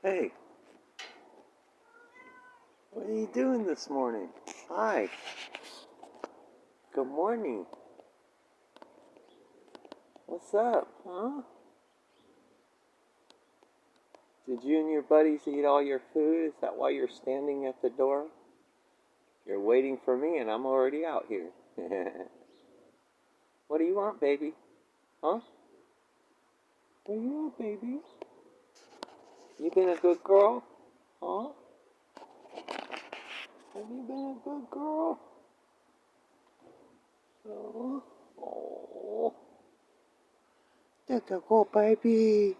Hey, what are you doing this morning? Hi. Good morning. What's up, huh? Did you and your buddies eat all your food? Is that why you're standing at the door? You're waiting for me and I'm already out here. What do you want, baby? Huh? What do you want, baby? You been a good girl? Huh? Have you been a good girl? Oh. Oh. There you go, baby.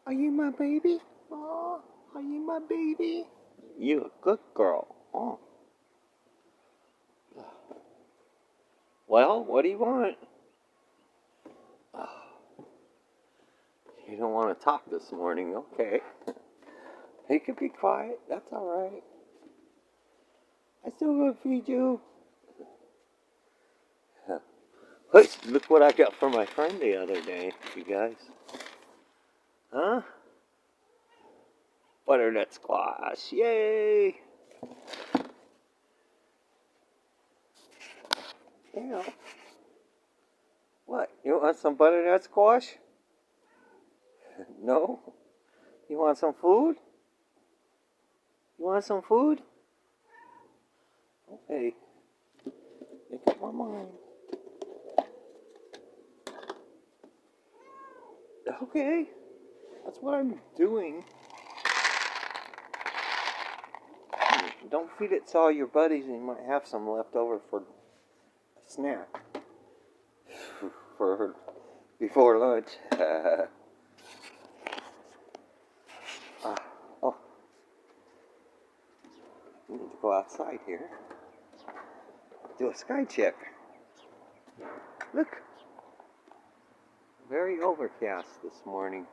Are you my baby? Oh, are you my baby? You a good girl. Oh. Well, what do you want? Oh, you don't want to talk this morning, okay. You could be quiet, that's alright. I still gonna feed you. Look what I got for my friend the other day, you guys. Huh? Butternut squash, yay! Yeah. What, you want some butternut squash? No? You want some food? You want some food? Okay. Make up my mind. Okay. That's what I'm doing. Don't feed it to all your buddies and you might have some left over for a snack. For before lunch. Oh, we need to go outside here. Do a sky check. Look. Very overcast this morning.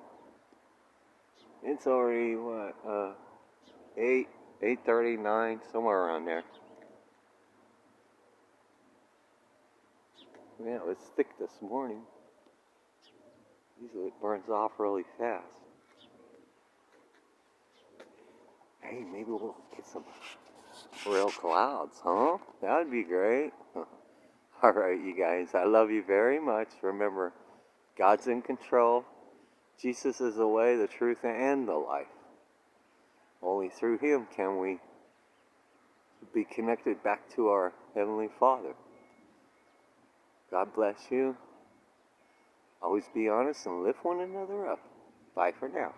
It's already what, 8:39, somewhere around there. Yeah, it was thick this morning. Usually it burns off really fast. Hey, maybe we'll get some real clouds, huh? That'd be great. Alright, you guys, I love you very much. Remember, God's in control. Jesus is the way, the truth, and the life. Only through Him can we be connected back to our Heavenly Father. God bless you. Always be honest and lift one another up. Bye for now.